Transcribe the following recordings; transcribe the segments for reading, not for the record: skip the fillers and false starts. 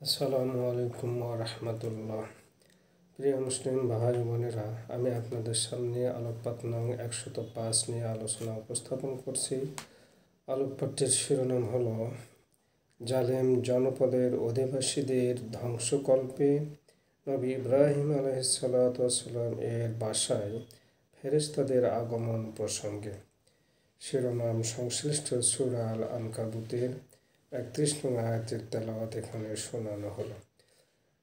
আসসালামু আলাইকুম ওয়া রাহমাতুল্লাহ। প্রিয় মুসলিম ভাই বোনেরা, আমি আপনাদের সামনে আলোকপাত নং 105 নিয়ে আলোচনা উপস্থাপন করছি। আলোকপাতটির শিরোনাম হলো জালেম জনপদের অধিবাসীদের ধ্বংসকল্পে নবী ইব্রাহিম আলাইহিসসালাম এর বাসায় ফেরেশতাদের আগমন প্রসঙ্গে। শিরোনাম সংশ্লিষ্ট সূরা আল আনকাবুতের 31 নং আয়াতের তেলাওয়াত এখানে শোনানো হলো।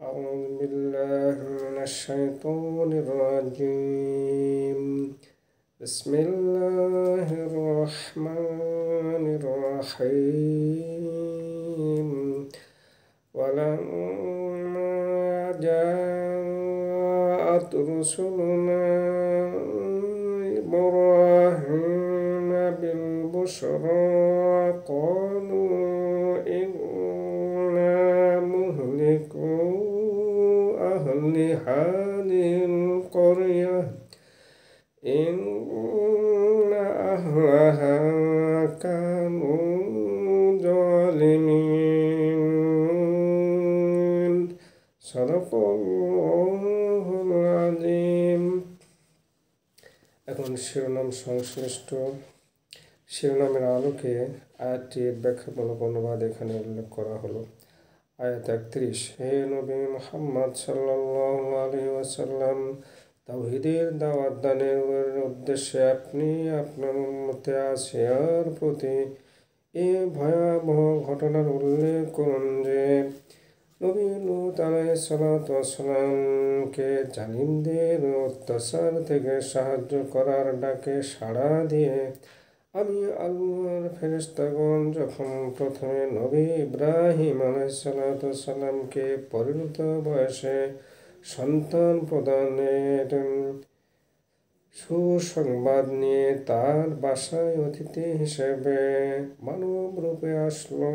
আউযু বিল্লাহি মিনাশ শাইতানির রাজিম। বিসমিল্লাহির রহমানির রহিম। ওয়ালাম্মা জাআত রুসুলুনা ইব্রাহিমা বিল বুশরা ক্বালু ইন্না মুহলিকু আহলি হাযিহিল ক্বরয়াহ ইন্না আহলাহা কানু যালিমিন। সাদাকাল্লাহুল আযীম। এখন শিরোনামের আলোকে আয়াতটির ব্যাখ্যামূলক অনুবাদ এখানে উল্লেখ করা হলো। আয়াত 31। হে নবী মুহাম্মদ সাল্লাল্লাহু আলাইহি ওয়াসাল্লাম, তাওহীদের দাওয়াত দানের উদ্দেশ্যে আপনি আপনার উম্মতে আসিয়ার প্রতি এ ভয়াবহ ঘটনার উল্লেখ করুন যে নবী লূত আলাইহিসসালামকে জালিমদের অত্যাচার থেকে সাহায্য করার ডাকে সাড়া দিয়ে আমি আল্লাহর ফেরেশতাগণ যখন প্রথমে নবী ইব্রাহিম আলাইহিসসালামকে পরিণত বয়সে সন্তান প্রদানের সুসংবাদ নিয়ে তার বাসায় অতিথি হিসেবে মানব রূপে আসলো।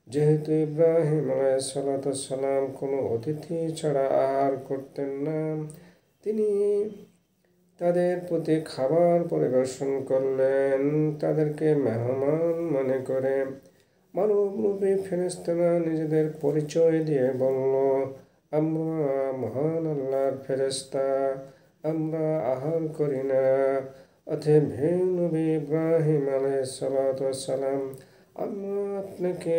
যেহেতু ইব্রাহিম আলাইহিসসালাম কোনো অতিথি ছাড়া আহার করতেন না, তিনি তাদের প্রতি খাবার পরিবেশন করলেন। তাদেরকে মেহমান মনে করে মানবরূপী ফেরেশতারা নিজেদের পরিচয় দিয়ে বলল, আমরা মহান আল্লাহর ফেরেশতা, আমরা আহার করি না। অতএব হে নবী ইব্রাহিম আলাইহিসসালাম, আমরা আপনাকে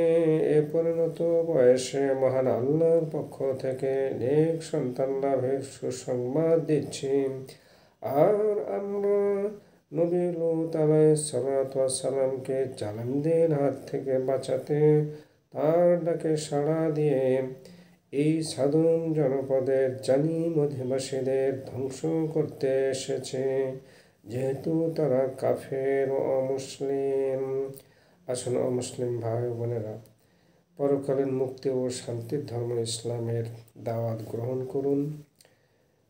এ পরিণত বয়সে মহান আল্লাহর পক্ষ থেকে নেক সন্তান লাভের সুসংবাদ দিচ্ছি। আর আমরা নবী লূত আলাইহিসসালামকে জালিমদের হাত থেকে বাঁচাতে তার ডাকে সাড়া দিয়ে এই সাধন জনপদের জালিম অধিবাসীদের ধ্বংস করতে এসেছে, যেহেতু তারা কাফের ও অমুসলিম। আসুন অমুসলিম ভাই বোনেরা, পরকালীন মুক্তি ও শান্তির ধর্ম ইসলামের দাওয়াত গ্রহণ করুন।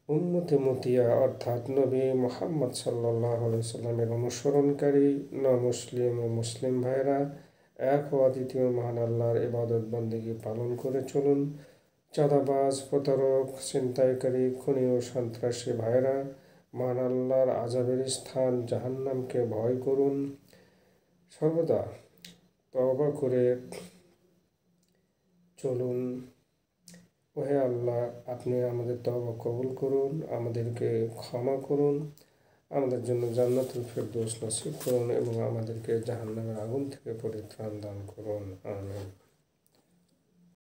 উম্মতে মতিয়া অর্থাৎ নবী মুহাম্মদ সাল্লাল্লাহু আলাইহি সাল্লামের অনুসরণকারী মুসলিম ও মুসলিম ভাইরা এক ও অদ্বিতীয় মহান আল্লাহর ইবাদত বন্দেগী পালন করে চলুন। চাঁদাবাজ, প্রতারক, ছিনতাইকারী, খুনি ও সন্ত্রাসী ভাইরা মহান আল্লাহর আযাবের স্থান জাহান্নামকে ভয় করুন। সর্বদা তওবা করে চলুন। ওহে আল্লাহ, আপনি আমাদের তওবা কবুল করুন, আমাদেরকে ক্ষমা করুন, আমাদের জন্য জান্নাতুল ফেরদৌস নসিব করুন এবং আমাদেরকে জাহান্নামের আগুন থেকে পরিত্রাণ দান করুন। আমিন।